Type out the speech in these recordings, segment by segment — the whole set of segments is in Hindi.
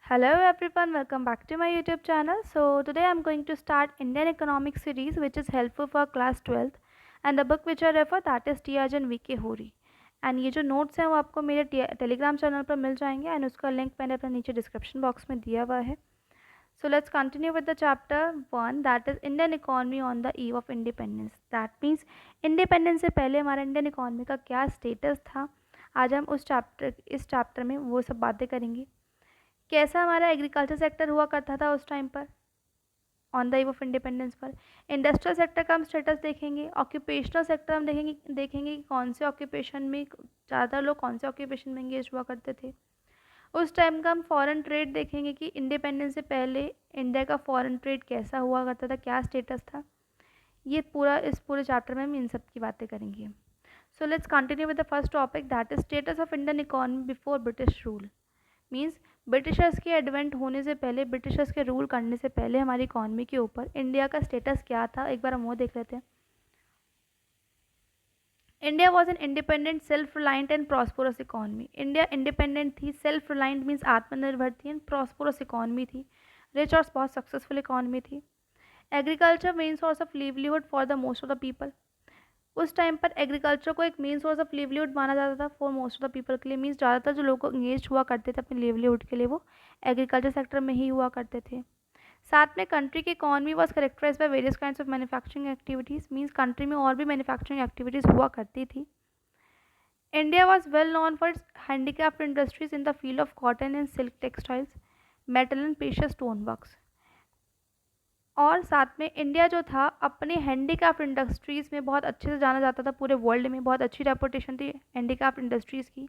Hello everyone, welcome back to my YouTube channel. So today I'm going to start Indian economics series which is helpful for class 12th and the book which I refer that is T आजन वी के होरी एंड ये जो नोट्स हैं वो आपको मेरे टेलीग्राम चैनल पर मिल जाएंगे एंड उसका लिंक मैंने अपने नीचे डिस्क्रिप्शन बॉक्स में दिया हुआ है. So let's continue with the chapter 1 that is Indian economy on the eve of independence. That means independence से पहले हमारा इंडियन इकोनॉमी का क्या स्टेटस था. आज हम इस चैप्टर में वो सब बातें करेंगे. कैसा हमारा एग्रीकल्चर सेक्टर हुआ करता था उस टाइम पर on the eve of independence पर. इंडस्ट्रियल सेक्टर का हम स्टेटस देखेंगे. ऑक्यूपेशनल सेक्टर हम देखेंगे कि कौन से ऑक्यूपेशन में ज़्यादा लोग कौन से ऑक्यूपेशन में एंगेज हुआ करते थे. उस टाइम का हम फॉरेन ट्रेड देखेंगे कि इंडिपेंडेंस से पहले इंडिया का फॉरेन ट्रेड कैसा हुआ करता था, क्या स्टेटस था. ये इस पूरे चैप्टर में हम इन सब की बातें करेंगे. So let's continue with the first topic that is status of Indian economy before British rule. Means Britishers के एडवेंट होने से पहले, ब्रिटिशर्स के रूल करने से पहले हमारी इकॉनमी के ऊपर इंडिया का स्टेटस क्या था, एक बार हम वो देख लेते हैं. India was an independent, self reliant and prosperous economy. India independent थी, सेल्फ रिलायंट मीन्स आत्मनिर्भर थी, एंड प्रॉस्परस इकॉनमी थी, रिच और बहुत सक्सेसफुल इकॉनमी थी. Agriculture main source of livelihood for the most of the people. उस टाइम पर एग्रीकल्चर को एक मेन सोर्स ऑफ लिवलीहुड माना जाता था for most of the people के लिए. मीन्स ज़्यादातर जो लोग एंगेज हुआ करते थे अपने लिवलीहुड के लिए वो एग्रीकल्चर सेक्टर में ही हुआ करते थे. साथ में कंट्री की economy was characterize by various kinds of manufacturing activities. Means country में और भी मैन्युफैक्चरिंग एक्टिविटीज़ हुआ करती थी. India was well known for its handicraft industries in the field of cotton and silk textiles, metal and precious stone works. और साथ में इंडिया जो था अपने हैंडीक्राफ्ट इंडस्ट्रीज़ में बहुत अच्छे से जाना जाता था. पूरे वर्ल्ड में बहुत अच्छी रेपुटेशन थी हैंडीक्राफ्ट इंडस्ट्रीज़ की.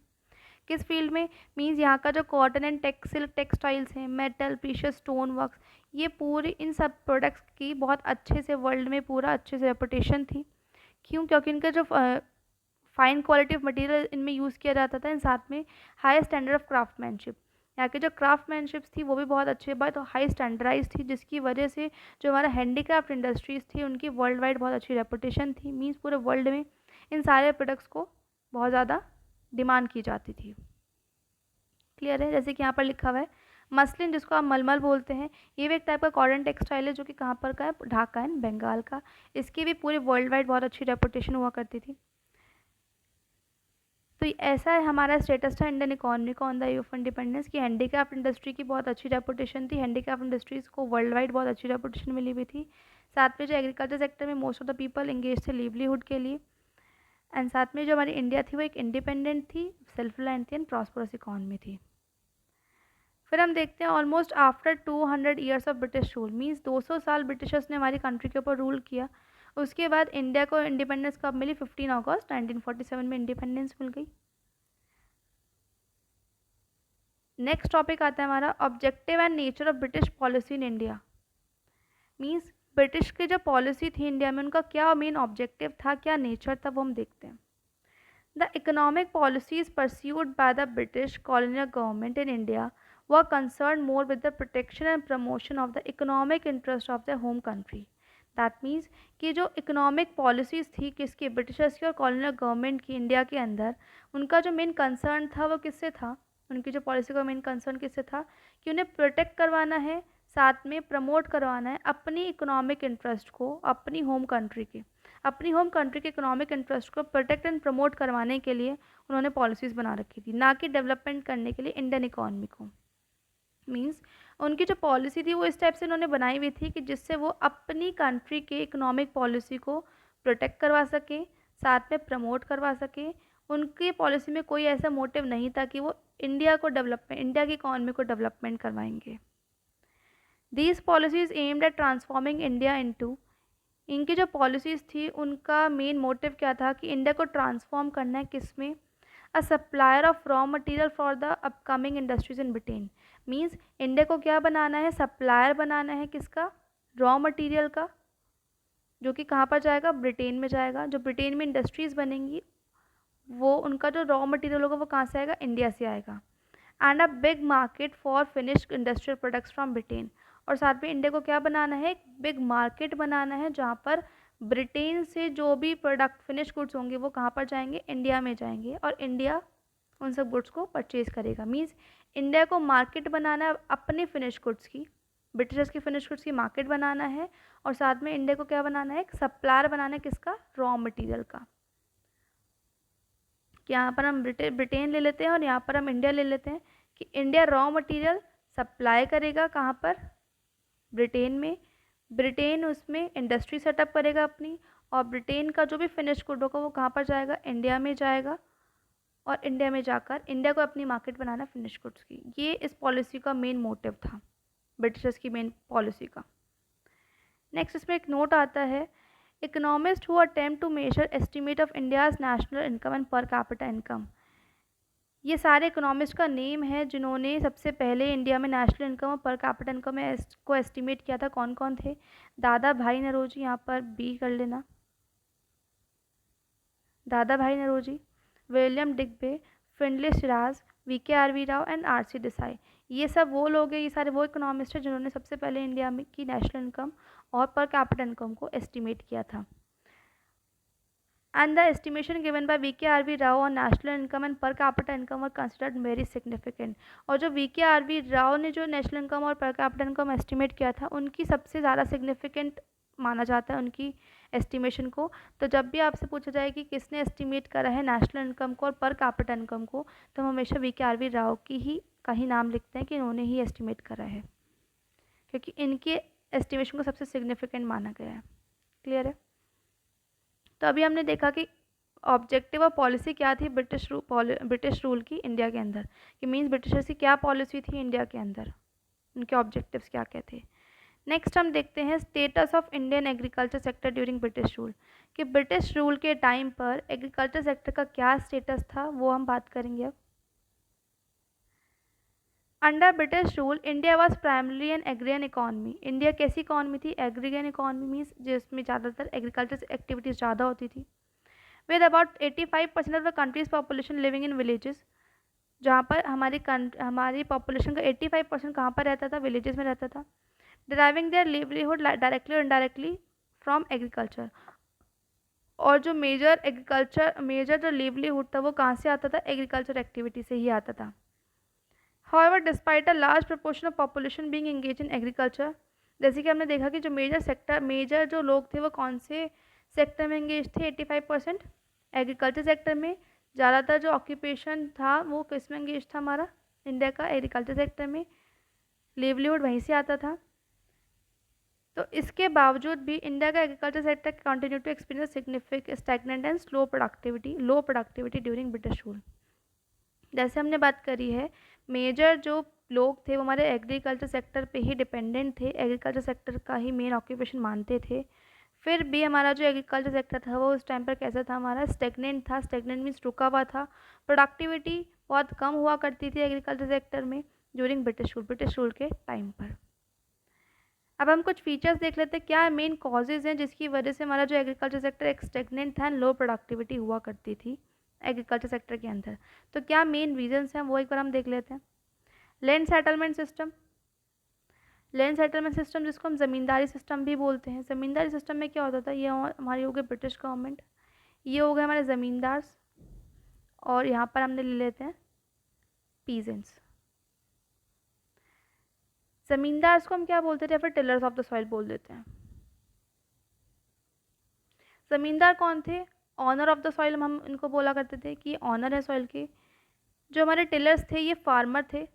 किस फील्ड में? मीन्स यहाँ का जो कॉटन एंड सिल्क टेक्सटाइल्स हैं, मेटल, प्रीशियस स्टोन वर्क्स, ये पूरी इन सब प्रोडक्ट्स की बहुत अच्छे से वर्ल्ड में पूरा अच्छे से रेपुटेशन थी. क्यों? क्योंकि इनका जो फाइन क्वालिटी ऑफ मटेरियल इनमें यूज़ किया जाता था एंड साथ में हाई स्टैंडर्ड ऑफ क्राफ्टमैनशिप. यहाँ की जो क्राफ्टमैनशिप्स थी वो भी बहुत अच्छी बात तो हाई स्टैंडर्डाइज थी, जिसकी वजह से जो हमारा हैंडीक्राफ्ट इंडस्ट्रीज़ थी उनकी वर्ल्ड वाइड बहुत अच्छी रेपुटेशन थी. मीन्स पूरे वर्ल्ड में इन सारे प्रोडक्ट्स को बहुत ज़्यादा डिमांड की जाती थी. क्लियर है? जैसे कि यहाँ पर लिखा हुआ है मसलिन, जिसको आप मलमल बोलते हैं, ये भी एक टाइप का कॉटन टेक्सटाइल है जो कि कहाँ पर का है? ढाका एंड बंगाल का. इसकी भी पूरे वर्ल्ड वाइड बहुत अच्छी रेपुटेशन हुआ करती थी. तो ऐसा है हमारा स्टेटस था इंडियन इकोनॉमी का on the eve of independence की. हैंडीक्राफ्ट इंडस्ट्री की बहुत अच्छी रेपुटेशन थी. हैंडीक्राफ्ट इंडस्ट्रीज़ को वर्ल्ड वाइड बहुत अच्छी रेपुटेशन मिली हुई थी. साथ में जो एग्रीकल्चर सेक्टर में most of the people engage थे लिवलीहुड के लिए. एंड साथ में जो हमारी इंडिया थी वो एक इंडिपेंडेंट थी, सेल्फ रिलायंट थी एंड प्रॉस्परस इकॉनमी थी. फिर हम देखते हैं almost after 200 years of British rule. Means 200 साल ब्रिटिशर्स ने हमारी कंट्री के ऊपर रूल किया. उसके बाद इंडिया को इंडिपेंडेंस कब मिली? 15 अगस्त 1947 में इंडिपेंडेंस मिल गई. नेक्स्ट टॉपिक आता है हमारा objective and nature of British policy in India. Means British की जो पॉलिसी थी इंडिया में उनका क्या मेन ऑब्जेक्टिव था, क्या नेचर था, वो हम देखते हैं. The economic policies pursued by the British colonial government in India were concerned more with the protection and promotion of the economic interest of their home country. That means कि जो इकोनॉमिक पॉलिसीज़ थी किसकी? ब्रिटिशर्स की और कॉलोनियल गवर्नमेंट की इंडिया के अंदर, उनका जो मेन कंसर्न था वो किससे था? उनकी जो पॉलिसी का मेन कंसर्न किससे था कि उन्हें प्रोटेक्ट करवाना है, साथ में प्रमोट करवाना है अपनी इकोनॉमिक इंटरेस्ट को, अपनी होम कंट्री के इकोनॉमिक इंटरेस्ट को प्रोटेक्ट एंड प्रमोट करवाने के लिए उन्होंने पॉलिसीज़ बना रखी थी, ना कि डेवलपमेंट करने के लिए इंडियन इकोनॉमी को. मीन्स उनकी जो पॉलिसी थी वो इस टाइप से उन्होंने बनाई हुई थी कि जिससे वो अपनी कंट्री के इकोनॉमिक पॉलिसी को प्रोटेक्ट करवा सकें, साथ में प्रमोट करवा सकें. उनकी पॉलिसी में कोई ऐसा मोटिव नहीं था कि वो इंडिया की इकोनॉमी को डेवलपमेंट करवाएंगे. These policies aimed at transforming India into, इनकी जो पॉलिसीज़ थी उनका मेन मोटिव क्या था कि इंडिया को ट्रांसफॉर्म करना है किसमें? A supplier of raw material for the upcoming industries in Britain. Means India को क्या बनाना है? सप्लायर बनाना है किसका? रॉ मटेरियल का, जो कि कहाँ पर जाएगा? ब्रिटेन में जाएगा. जो ब्रिटेन में इंडस्ट्रीज़ बनेंगी वो उनका जो रॉ मटेरियल होगा वो कहाँ से आएगा? इंडिया से आएगा. And a big market for finished industrial products from Britain. और साथ में इंडिया को क्या बनाना है? एक बिग मार्केट बनाना है जहाँ पर ब्रिटेन से जो भी प्रोडक्ट फिनिश गुड्स होंगे वो कहाँ पर जाएंगे? इंडिया में जाएंगे और इंडिया उन सब गुड्स को परचेज़ करेगा. मीन्स इंडिया को मार्केट बनाना है अपनी फिनिश गुड्स की, ब्रिटिशर्स की फिनिश गुड्स की मार्केट बनाना है, और साथ में इंडिया को क्या बनाना है, एक सप्लायर बनाना है किसका, रॉ मटेरियल का। कि यहाँ पर हम ब्रिटेन ले लेते हैं और यहाँ पर हम इंडिया ले लेते हैं, कि इंडिया रॉ मटेरियल सप्लाई करेगा कहाँ पर, ब्रिटेन में, ब्रिटेन उसमें इंडस्ट्री सेटअप करेगा अपनी, और ब्रिटेन का जो भी फिनिश गुड होगा वो कहाँ पर जाएगा, इंडिया में जाएगा, और इंडिया में जाकर इंडिया को अपनी मार्केट बनाना फिनिश गुड्स की। ये इस पॉलिसी का मेन मोटिव था, ब्रिटिशर्स की मेन पॉलिसी का। नेक्स्ट इसमें एक नोट आता है, economist who attempt to measure estimate of India's national income and per capita income. ये सारे इकोनॉमिस्ट का नेम है जिन्होंने सबसे पहले इंडिया में नेशनल इनकम और पर कैपिटा इनकम को एस्टिमेट किया था। कौन कौन थे, दादा भाई नौरोजी, यहाँ पर बी कर लेना, Dadabhai Naoroji, William Digby, Findlay Shirras, VKRV Rao and RC Desai. ये सब वो लोग हैं, ये सारे वो इकोनॉमिस्ट हैं जिन्होंने सबसे पहले इंडिया में की नेशनल इनकम और पर कैपिटा इनकम को एस्टिमेट किया था। And the estimation given by VKRV Rao on national income and per capita income were considered very significant। और जो VKRV राव ने जो नेशनल इनकम और पर कैपिटा इनकम एस्टिमेट किया था, उनकी सबसे ज़्यादा सिग्निफिकेंट माना जाता है उनकी एस्टिमेशन को। तो जब भी आपसे पूछा जाए कि किसने एस्टिमेट करा है नेशनल इनकम को और पर कैपिटा इनकम को, तो हम हमेशा VKRV राव की ही का ही नाम लिखते हैं कि इन्होंने ही एस्टिमेट करा है, क्योंकि इनके एस्टिमेशन को सबसे सिग्निफिकेंट माना गया है। क्लियर है। तो अभी हमने देखा कि ऑब्जेक्टिव और पॉलिसी क्या थी ब्रिटिश रूल की इंडिया के अंदर, कि मीन्स ब्रिटिशर्स की क्या पॉलिसी थी इंडिया के अंदर, उनके ऑब्जेक्टिव्स क्या क्या थे। नेक्स्ट हम देखते हैं status of Indian agriculture sector during British rule, कि ब्रिटिश रूल के टाइम पर एग्रीकल्चर सेक्टर का क्या स्टेटस था, वो हम बात करेंगे अब। Under British rule India was primarily an agrarian economy. India कैसी इकॉनमी थी, एग्रीगन इकॉनमी, मीन्स जिसमें ज़्यादातर एग्रीकल्चर एक्टिविटीज़ ज़्यादा होती थी। With about 85% of the countries population living in villages, जहाँ पर हमारी पॉपुलेशन का 85% कहाँ पर रहता था, विलेजेस में रहता था। डिराइविंग देयर लिवलीहुड डायरेक्टली और इनडायरेक्टली फ्रॉम एग्रीकल्चर, और जो मेजर जो लिवलीहुड था वो कहाँ से आता था, एग्रीकल्चर एक्टिविटी से ही आता था। However, despite a large proportion of population being engaged in agriculture, जैसे कि हमने देखा कि जो मेजर जो लोग थे वो कौन से सेक्टर में एंगेज थे, 85% एग्रीकल्चर सेक्टर में। ज़्यादातर जो ऑक्यूपेशन था वो किस में एंगेज था, हमारा इंडिया का एग्रीकल्चर सेक्टर में, लिवलीहुड वहीं से आता था। तो इसके बावजूद भी इंडिया का agriculture sector continue to experience significant stagnant and low productivity during British rule. जैसे हमने बात करी है, मेजर जो लोग थे वो हमारे एग्रीकल्चर सेक्टर पे ही डिपेंडेंट थे, एग्रीकल्चर सेक्टर का ही मेन ऑक्यूपेशन मानते थे। फिर भी हमारा जो एग्रीकल्चर सेक्टर था वो उस टाइम पर कैसा था, हमारा स्टेगनेंट था। स्टेगनेंट मीन्स रुका हुआ था। प्रोडक्टिविटी बहुत कम हुआ करती थी एग्रीकल्चर सेक्टर में ड्यूरिंग ब्रिटिश रूल के टाइम पर। अब हम कुछ फीचर्स देख लेते हैं, क्या मेन कॉजेज़ हैं जिसकी वजह से हमारा जो एग्रीकल्चर सेक्टर एक स्टेगनेंट था एंड लो प्रोडक्टिविटी हुआ करती थी एग्रीकल्चर सेक्टर के अंदर। तो क्या मेन रीजंस हैं वो एक बार हम देख लेते हैं। लैंड सेटलमेंट सिस्टम जिसको हम ज़मींदारी सिस्टम भी बोलते हैं। ज़मींदारी सिस्टम में क्या होता था, ये हमारी हो गई ब्रिटिश गवर्नमेंट, ये हो गए हमारे ज़मींदार्स, और यहाँ पर हमने ले लेते हैं पीजेंट्स। ज़मींदार्स को हम क्या बोलते थे, या फिर टिलर्स ऑफ द सॉइल बोल देते हैं। ज़मींदार कौन थे, ऑनर ऑफ द सॉइल हम इनको बोला करते थे कि ऑनर है सॉइल के। जो हमारे टिलर्स थे ये फार्मर थे।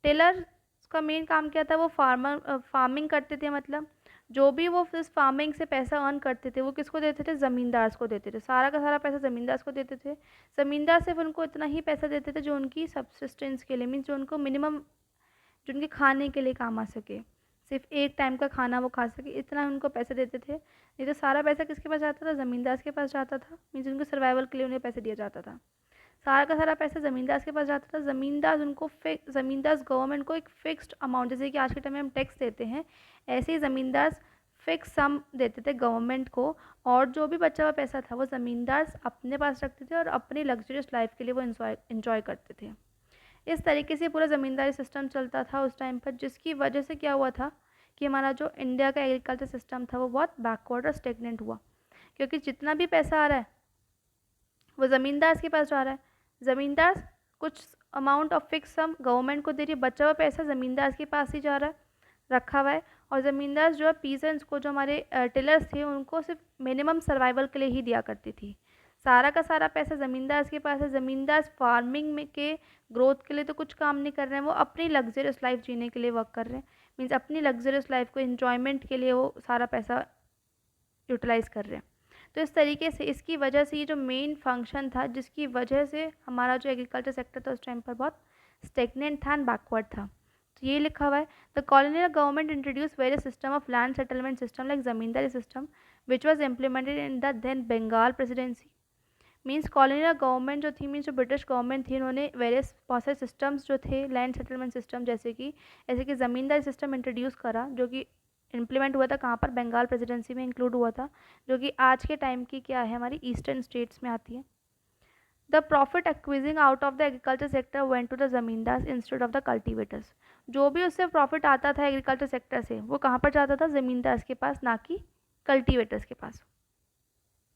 टिलर का मेन काम क्या था, वो फार्मिंग करते थे, मतलब जो भी वो इस फार्मिंग से पैसा अर्न करते थे वो किसको देते थे, ज़मींदार्स को देते थे। सारा का सारा पैसा ज़मींदार्स को देते थे। ज़मींदार सिर्फ उनको इतना ही पैसा देते थे जो उनकी सब्सिस्टेंस के लिए, मीन्स जो उनको मिनिमम जो उनके खाने के लिए काम आ सके, सिर्फ एक टाइम का खाना वो खा सके, इतना उनको पैसे देते थे। नहीं तो सारा पैसा किसके पास जाता था, ज़मींदार के पास जाता था। मीन्स उनके सर्वाइवल के लिए उन्हें पैसे दिया जाता था। सारा का सारा पैसा ज़मींदार के पास जाता था। ज़मींदार गवर्नमेंट को एक फिक्स्ड अमाउंट, जैसे कि आज के टाइम में हम टैक्स देते हैं, ऐसे ही ज़मींदार फिक्स सम देते थे गवर्नमेंट को, और जो भी बचा हुआ पैसा था वो ज़मींदार अपने पास रखते थे और अपनी लग्जरियस लाइफ के लिए वो इंजॉय करते थे। इस तरीके से पूरा ज़मींदारी सिस्टम चलता था उस टाइम पर, जिसकी वजह से क्या हुआ था कि हमारा जो इंडिया का एग्रीकल्चर सिस्टम था वो बहुत बैकवर्ड और स्टेगनेंट हुआ, क्योंकि जितना भी पैसा आ रहा है वो ज़मींदार के पास जा रहा है। ज़मींदार कुछ amount of fix sum government को दे रही है, बचा हुआ पैसा ज़मींदार के पास ही जा रहा है, रखा हुआ है। और ज़मींदार जो है पीजेंट्स को, जो हमारे टिलर्स थे, उनको सिर्फ मिनिमम सर्वाइवल के लिए ही दिया करती थी। सारा का सारा पैसा ज़मींदार के पास है। ज़मींदार फार्मिंग में के ग्रोथ के लिए तो कुछ काम नहीं कर रहे हैं, वो अपनी लग्जरियस लाइफ जीने के लिए वर्क कर रहे हैं। मीन्स अपनी लग्जरियस लाइफ को इन्जॉयमेंट के लिए वो सारा पैसा यूटिलाइज़ कर रहे हैं। तो इस तरीके से, इसकी वजह से ये जो मेन फंक्शन था, जिसकी वजह से हमारा जो एग्रीकल्चर सेक्टर था उस टाइम पर बहुत स्टेगनेंट था एंड बैकवर्ड था। तो ये लिखा हुआ है, the colonial government introduce various system of land settlement system like zamindari system which was implemented in the then Bengal presidency. Means colonial government जो थी, मीन्स जो ब्रिटिश गवर्नमेंट थी, उन्होंने वेरियस बहुत सारे सिस्टम्स जो थे लैंड सेटलमेंट सिस्टम, जैसे कि ज़मींदारी सिस्टम इंट्रोड्यूस करा, जो कि इम्प्लीमेंट हुआ था कहाँ पर, बंगाल प्रेसिडेंसी में इंक्लूड हुआ था, जो कि आज के टाइम की क्या है, हमारी ईस्टर्न स्टेट्स में आती है। The profit accruing out of the agriculture sector went to the zamindars instead of the cultivators. जो भी उससे प्रॉफिट आता था एग्रीकल्चर सेक्टर से, वो कहाँ पर जाता था, ज़मींदार्स के पास, ना कि कल्टिवेटर्स के पास।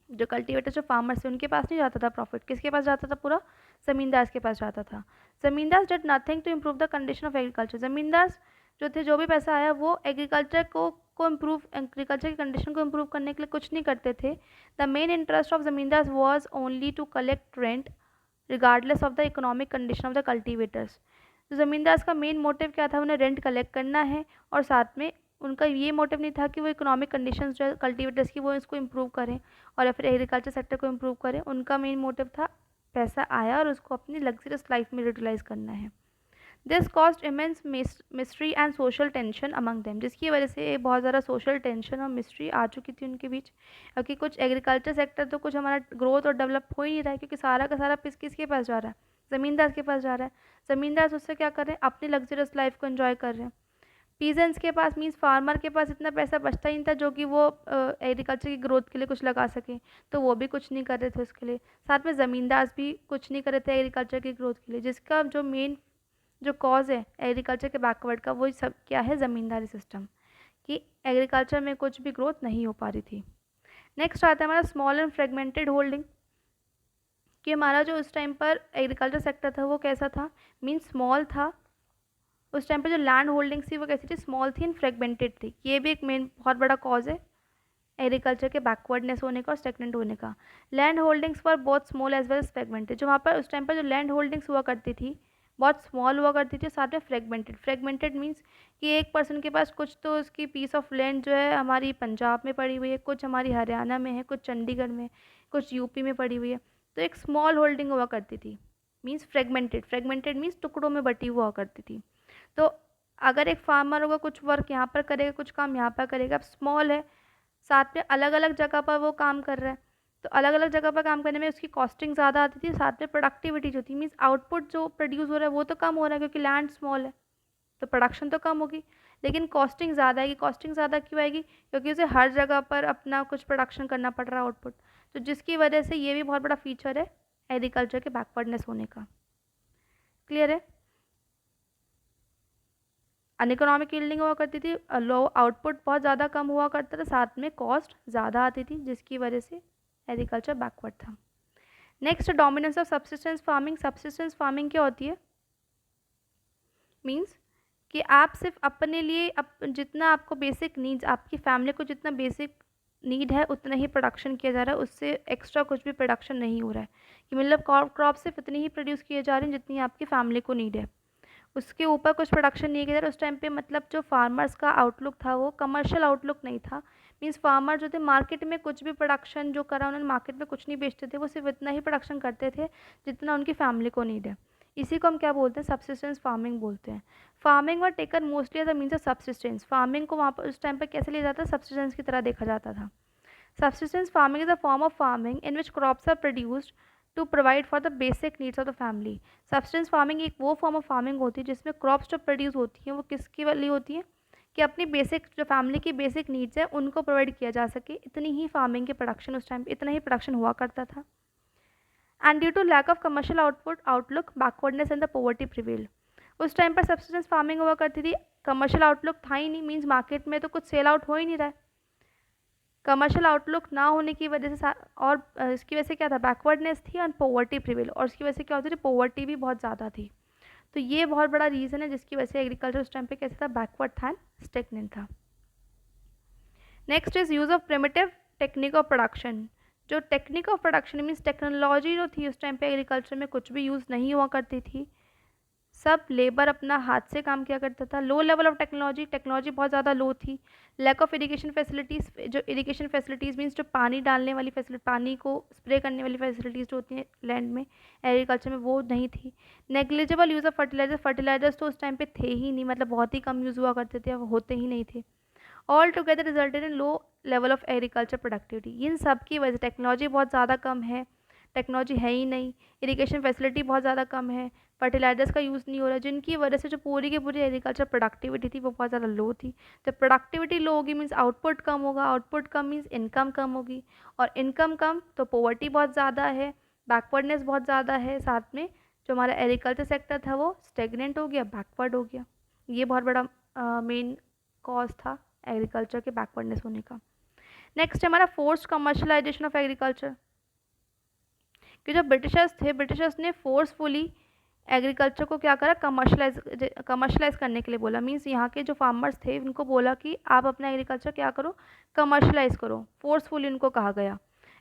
जो कल्टिवेटर, जो फार्मर्स थे, उनके पास नहीं जाता था प्रॉफिट, किसके पास जाता था, पूरा ज़मींदार्स के पास जाता था। Zamindars did nothing to improve the condition of agriculture. Zamindars जो थे, जो भी पैसा आया वो एग्रीकल्चर को इम्प्रूव, एग्रीकल्चर की कंडीशन को इम्प्रूव करने के लिए कुछ नहीं करते थे। The main interest of zamindars was only to collect rent regardless of the economic condition of the cultivators. तो ज़मींदार्स का मेन मोटिव क्या था, उन्हें रेंट कलेक्ट करना है, और साथ में उनका ये मोटिव नहीं था कि वो इकोनॉमिक कंडीशंस जो है कल्टिवेटर्स की, वो इसको इम्प्रूव करें और या फिर एग्रीकल्चर सेक्टर को इम्प्रूव करें। उनका मेन मोटिव था पैसा आया और उसको अपनी लग्जरियस लाइफ में यूटिलाइज करना है। This cost immense mystery and social tension among them, जिसकी वजह से बहुत ज़्यादा सोशल टेंशन और मिस्ट्री आ चुकी थी उनके बीच, क्योंकि कुछ एग्रीकल्चर सेक्टर तो कुछ हमारा ग्रोथ और डेवलप हो ही नहीं रहा है, क्योंकि सारा का सारा किसके पास जा रहा है, ज़मींदार के पास जा रहा है। ज़मींदार उससे क्या कर रहे हैं, अपनी लग्जरियस लाइफ को एंजॉय कर रहे हैं। पीजेंट्स के पास, मीन्स फार्मर के पास इतना पैसा बचता ही नहीं था जो कि वो एग्रीकल्चर की ग्रोथ के लिए कुछ लगा सके, तो वो भी कुछ नहीं कर रहे थे उसके लिए। साथ में ज़मींदार भी कुछ नहीं कर रहे थे एग्रीकल्चर की ग्रोथ के लिए, जिसका जो मेन जो कॉज है एग्रीकल्चर के बैकवर्ड का, वो सब क्या है, ज़मींदारी सिस्टम, कि एग्रीकल्चर में कुछ भी ग्रोथ नहीं हो पा रही थी। नेक्स्ट आता है हमारा स्मॉल एंड फ्रेगमेंटेड होल्डिंग, कि हमारा जो उस टाइम पर एग्रीकल्चर सेक्टर था वो कैसा था, मीन्स स्मॉल था। उस टाइम पर जो लैंड होल्डिंग्स थी वो कैसी थी, स्मॉल थी एंड फ्रेगमेंटेड थी। ये भी एक मेन बहुत बड़ा कॉज है एग्रीकल्चर के बैकवर्डनेस होने का और स्टेगनेंट होने का। लैंड होल्डिंग्स फॉर बहुत small as well as fragmented, जो वहाँ पर उस टाइम पर जो लैंड होल्डिंग्स हुआ करती थी बहुत स्मॉल हुआ करती थी, साथ में फ्रेगमेंटेड। फ्रेगमेंटेड मीन्स कि एक पर्सन के पास कुछ तो उसकी पीस ऑफ लैंड जो है हमारी पंजाब में पड़ी हुई है, कुछ हमारी हरियाणा में है, कुछ चंडीगढ़ में, कुछ यूपी में पड़ी हुई है, तो एक स्मॉल होल्डिंग हुआ करती थी, मीन्स फ्रेगमेंटेड। फ्रेगमेंटेड मीन्स टुकड़ों में बटी हुआ करती थी। तो अगर एक फार्मर होगा, कुछ वर्क यहाँ पर करेगा, कुछ काम यहाँ पर करेगा, अब स्मॉल है, साथ में अलग अलग जगह पर वो काम कर रहा है, तो अलग अलग जगह पर काम करने में उसकी कॉस्टिंग ज़्यादा आती थी, साथ में प्रोडक्टिविटी जो थी, मीन्स आउटपुट जो प्रोड्यूस हो रहा है वो तो कम हो रहा है क्योंकि लैंड स्मॉल है, तो प्रोडक्शन तो कम होगी, लेकिन कॉस्टिंग ज़्यादा आएगी। कॉस्टिंग ज़्यादा क्यों आएगी, क्योंकि उसे हर जगह पर अपना कुछ प्रोडक्शन करना पड़ रहा है, आउटपुट, तो जिसकी वजह से ये भी बहुत बड़ा फीचर है एग्रीकल्चर के बैकवर्डनेस होने का। क्लियर है। अनइकोनॉमिक यील्डिंग हुआ करती थी, लो आउटपुट बहुत ज़्यादा कम हुआ करता था, साथ में कॉस्ट ज़्यादा आती थी, जिसकी वजह से एग्रीकल्चर बैकवर्ड था। Next, dominance of subsistence farming. Subsistence farming क्या होती है, मीन्स कि आप सिर्फ अपने लिए जितना आपको बेसिक नीड्स, आपकी फैमिली को जितना बेसिक नीड है उतना ही प्रोडक्शन किया जा रहा है, उससे एक्स्ट्रा कुछ भी प्रोडक्शन नहीं हो रहा है, कि मतलब क्रॉप सिर्फ इतनी ही प्रोड्यूस किए जा रहे हैं जितनी आपकी फैमिली को नीड है, उसके ऊपर कुछ प्रोडक्शन नहीं किया जा रहा। उस टाइम पे मतलब जो फार्मर्स का आउटलुक था वो कमर्शियल आउटलुक नहीं था, मीन्स फार्मर जो थे मार्केट में कुछ भी प्रोडक्शन जो करा उन्होंने मार्केट में कुछ नहीं बेचते थे, वो सिर्फ इतना ही प्रोडक्शन करते थे जितना उनकी फैमिली को नीड है। इसी को हम क्या बोलते हैं, सब्सिस्टेंस फार्मिंग बोलते हैं। Farming were taken mostly as a means of subsistence. Farming को वहाँ पर उस टाइम पर कैसे लिया जाता है, सब्सिस्टेंस की तरह देखा जाता था। Subsistence farming is a form of farming in which crops are produced to provide for the basic needs of the family. Subsistence farming एक वो फॉर्म ऑफ फार्मिंग होती है जिसमें क्रॉप्स जो प्रोड्यूस होती हैं वो किसके लिए होती है, कि अपनी बेसिक जो फैमिली की बेसिक नीड्स है उनको प्रोवाइड किया जा सके, इतनी ही फार्मिंग के प्रोडक्शन उस टाइम इतना ही प्रोडक्शन हुआ करता था। And due to lack of commercial outlook backwardness and the poverty prevail. उस टाइम पर सब्सिस्टेंस फार्मिंग हुआ करती थी, कमर्शियल आउटलुक था ही नहीं, मीन्स मार्केट में तो कुछ सेल आउट हो ही नहीं रहा है, कमर्शियल आउटलुक ना होने की वजह से, और इसकी वजह से क्या था, बैकवर्डनेस थी एंड पॉवर्टी प्रिवेल, और इसकी वजह से क्या होती थी, पॉवर्टी भी बहुत ज़्यादा थी। तो ये बहुत बड़ा रीज़न है जिसकी वजह से एग्रीकल्चर उस टाइम पे कैसे था, बैकवर्ड था एंड स्टेगनेंट था। Next is use of primitive technique of production. जो technique of production means technology जो थी उस टाइम पे एग्रीकल्चर में कुछ भी यूज़ नहीं हुआ करती थी, सब लेबर अपना हाथ से काम किया करता था। लो लेवल ऑफ टेक्नोलॉजी, टेक्नोलॉजी बहुत ज़्यादा लो थी। लैक ऑफ इरिगेशन फैसिलिटीज़, जो इरिगेशन फैसिलिटीज़ मीन्स जो पानी डालने वाली फैसिलिटी, पानी को स्प्रे करने वाली फैसिलिटीज़ जो होती हैं लैंड में, एग्रीकल्चर में, वो नहीं थी। Negligible use of fertilizer, fertilizers तो उस टाइम पे थे ही नहीं, मतलब बहुत ही कम यूज़ हुआ करते थे, वो होते ही नहीं थे। All together resulted in low level of agriculture productivity. इन सब की वजह से टेक्नोलॉजी बहुत ज़्यादा कम है, टेक्नोलॉजी है ही नहीं, इरिगेशन फैसिलिटी बहुत ज़्यादा कम है, फर्टिलाइजर्स का यूज़ नहीं हो रहा है, जिनकी वजह से जो पूरी की पूरी एग्रीकल्चर प्रोडक्टिविटी थी वो बहुत ज़्यादा लो थी। तो प्रोडक्टिविटी लो होगी मीन्स आउटपुट कम होगा, आउटपुट कम मीन्स इनकम कम होगी, और इनकम कम तो पॉवर्टी बहुत ज़्यादा है, बैकवर्डनेस बहुत ज़्यादा है, साथ में जो हमारा एग्रीकल्चर सेक्टर था वो स्टेगनेंट हो गया, बैकवर्ड हो गया। ये बहुत बड़ा मेन कॉज था एग्रीकल्चर के बैकवर्डनेस होने का। नेक्स्ट है हमारा फोर्स्ड कमर्शलाइजेशन ऑफ एग्रीकल्चर। कि जो ब्रिटिशर्स ने फोर्सफुली एग्रीकल्चर को क्या करा, कमर्शलाइज करने के लिए बोला। मीन्स यहाँ के जो फार्मर्स थे उनको बोला कि आप अपना एग्रीकल्चर क्या करो, कमर्शलाइज करो, फोर्सफुली उनको कहा गया।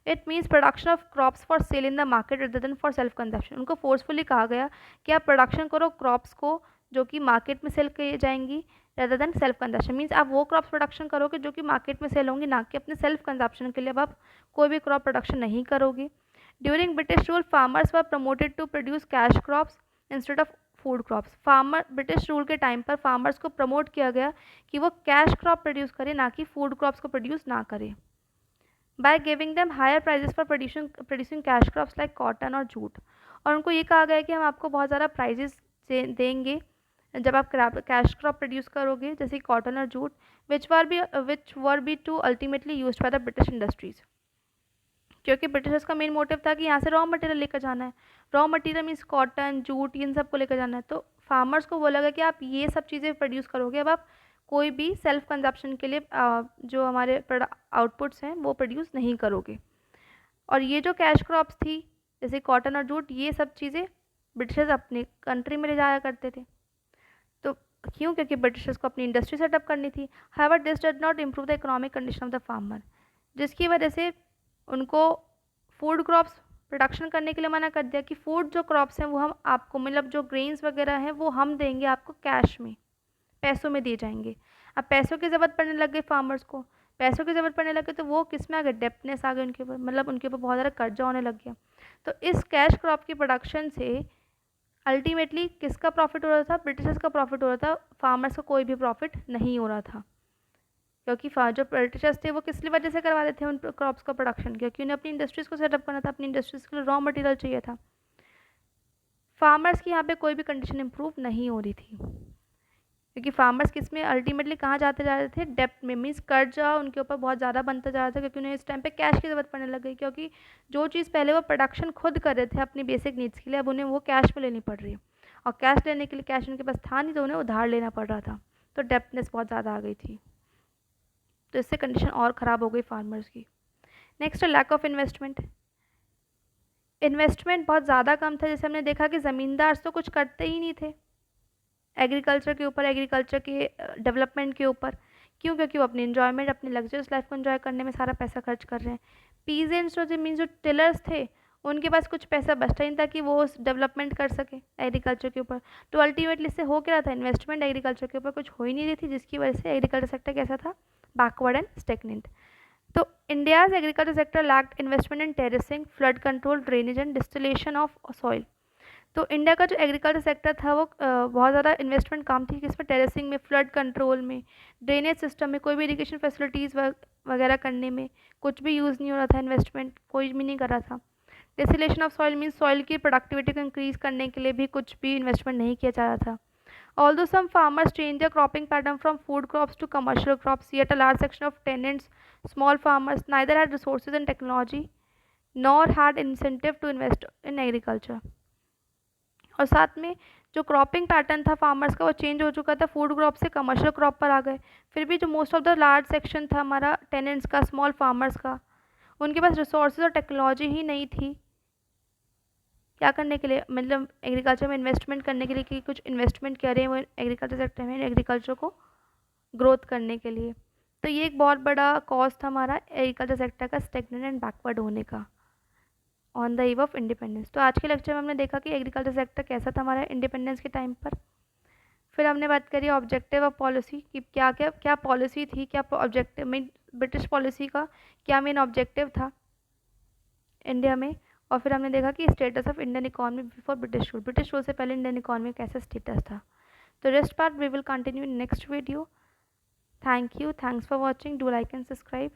It means production of crops for sale in the market rather than for self consumption. उनको फोर्सफुली कहा गया कि आप प्रोडक्शन करो क्रॉप्स को जो कि मार्केट में सेल किए जाएंगी, rather than self consumption. Means आप वो क्रॉप्स प्रोडक्शन करोगे जो कि मार्केट में सेल होंगी, ना कि अपने सेल्फ कंजप्शन के लिए अब आप कोई भी क्रॉप प्रोडक्शन नहीं करोगे। During British rule farmers were promoted to produce cash crops instead of food crops. British rule के टाइम पर फार्मर्स को प्रमोट किया गया कि वो कैश क्रॉप प्रोड्यूस करें, ना कि फूड क्रॉप्स को प्रोड्यूस ना करें, by giving them higher prices for producing cash crops like cotton और जूट। और उनको ये कहा गया कि हम आपको बहुत ज़्यादा प्राइजेस देंगे जब आप कैश क्रॉप प्रोड्यूस करोगे, जैसे कॉटन और jute, which were be to ultimately used by the British industries. क्योंकि ब्रिटिशर्स का मेन मोटिव था कि यहाँ से रॉ मटेरियल लेकर जाना है, raw material means cotton jute इन सब को लेकर जाना है। तो फार्मर्स को बोला गया कि आप ये सब चीज़ें प्रोड्यूस करोगे, अब आप कोई भी सेल्फ कंजप्शन के लिए जो हमारे आउटपुट्स हैं वो प्रोड्यूस नहीं करोगे। और ये जो कैश क्रॉप्स थी जैसे कॉटन और जूट, ये सब चीज़ें ब्रिटिशर्स अपने कंट्री में ले जाया करते थे। तो क्यों, क्योंकि ब्रिटिशर्स को अपनी इंडस्ट्री सेटअप करनी थी। However this did not improve the economic condition of the farmer, जिसकी वजह से उनको फूड क्रॉप्स प्रोडक्शन करने के लिए मना कर दिया कि फूड जो क्रॉप्स हैं वो हम आपको, मतलब जो ग्रेन्स वगैरह हैं वो हम देंगे आपको कैश में, पैसों में दिए जाएंगे। अब पैसों की ज़रूरत पड़ने लग गई फार्मर्स को, पैसों की ज़रूरत पड़ने लग गई तो वो किस में आ गए, डेप्टनेस आ गई उनके ऊपर, मतलब उनके ऊपर बहुत ज़्यादा कर्जा होने लग गया। तो इस कैश क्रॉप की प्रोडक्शन से अल्टीमेटली किसका प्रॉफिट हो रहा था, ब्रिटिशर्स का प्रॉफिट हो रहा था, फार्मर्स का कोई भी प्रॉफिट नहीं हो रहा था। क्योंकि जो ब्रिटिशर्स थे वो किस वजह से करवा रहे थे उन क्रॉप्स का प्रोडक्शन, क्योंकि उन्हें अपनी इंडस्ट्रीज़ को सेटअप करना था, अपनी इंडस्ट्रीज़ के लिए रॉ मटेरियल चाहिए था। फार्मर्स की यहाँ पे कोई भी कंडीशन इंप्रूव नहीं हो रही थी, क्योंकि फार्मर्स किस में अल्टीमेटली कहाँ जाते जा रहे थे, डेप्ट में। मीन्स कर्जा उनके ऊपर बहुत ज़्यादा बनता जा रहा था, क्योंकि उन्हें इस टाइम पे कैश की ज़रूरत पड़ने लग गई। क्योंकि जो चीज़ पहले वो प्रोडक्शन खुद कर रहे थे अपनी बेसिक नीड्स के लिए, अब उन्हें वो कैश में लेनी पड़ रही है, और कैश लेने के लिए कैश उनके पास था नहीं, तो उन्हें उधार लेना पड़ रहा था। तो डेप्टनेस बहुत ज़्यादा आ गई थी, तो इससे कंडीशन और ख़राब हो गई फार्मर्स की। नेक्स्ट है लैक ऑफ इन्वेस्टमेंट। इन्वेस्टमेंट बहुत ज़्यादा कम था। जैसे हमने देखा कि ज़मींदार तो कुछ करते ही नहीं थे एग्रीकल्चर के ऊपर, एग्रीकल्चर के डेवलपमेंट के ऊपर। क्यों, क्योंकि वो अपनी इन्जॉयमेंट, अपनी लग्जरियस लाइफ को इन्जॉय करने में सारा पैसा खर्च कर रहे हैं। पीजेंट्स जो मीन्स जो टिलर्स थे उनके पास कुछ पैसा बचता ही नहीं था कि वो डेवलपमेंट कर सके एग्रीकल्चर के ऊपर। तो अल्टीमेटली इससे हो क्या रहा था, इन्वेस्टमेंट एग्रीकल्चर के ऊपर कुछ हो ही नहीं रही थी, जिसकी वजह से एग्रीकल्चर सेक्टर कैसा था, बैकवर्ड एंड स्टेगनेंट। तो India's agriculture sector lacked investment in terracing, flood control, drainage and distillation of soil. तो इंडिया का जो एग्रीकल्चर सेक्टर था वो बहुत ज़्यादा इन्वेस्टमेंट काम थी किसमें, टेरेसिंग में, फ्लड कंट्रोल में, ड्रेनेज सिस्टम में, कोई भी इरिगेशन फैसिलिटीज़ वगैरह करने में कुछ भी यूज़ नहीं हो रहा था, इन्वेस्टमेंट कोई भी नहीं कर रहा था। Distillation of soil means soil की प्रोडक्टिविटी को इंक्रीज़ करने के लिए भी कुछ भी इन्वेस्टमेंट नहीं किया जा रहा था। Although some farmers change their cropping pattern from food crops to commercial crops, yet a large section of tenants, small farmers, neither had resources and technology nor had incentive to invest in agriculture. और साथ में जो क्रॉपिंग पैटर्न था फार्मर्स का वो चेंज हो चुका था, फूड क्रॉप से कमर्शियल क्रॉप पर आ गए। फिर भी जो most of the large section था हमारा टेनेंट्स का, स्मॉल फार्मर्स का, उनके पास रिसोर्सेज और टेक्नोलॉजी ही नहीं थी क्या करने के लिए, मतलब एग्रीकल्चर में इन्वेस्टमेंट करने के लिए कि कुछ इन्वेस्टमेंट करें वो एग्रीकल्चर सेक्टर में, एग्रीकल्चर को ग्रोथ करने के लिए। तो ये एक बहुत बड़ा कॉज था हमारा एग्रीकल्चर सेक्टर का स्टेगनेंट एंड बैकवर्ड होने का on the eve of independence. तो आज के लेक्चर में हमने देखा कि एग्रीकल्चर सेक्टर कैसा था हमारा इंडिपेंडेंस के टाइम पर। फिर हमने बात करी ऑब्जेक्टिव ऑफ पॉलिसी कि क्या क्या क्या पॉलिसी थी, क्या ऑब्जेक्टिव मीन ब्रिटिश पॉलिसी का क्या मेन ऑब्जेक्टिव था इंडिया में। और फिर हमने देखा कि status of Indian economy before British rule से पहले इंडियन इकोनॉमी कैसा स्टेटस था। तो rest part we will continue in next video. Thank you, thanks for watching, do like and subscribe.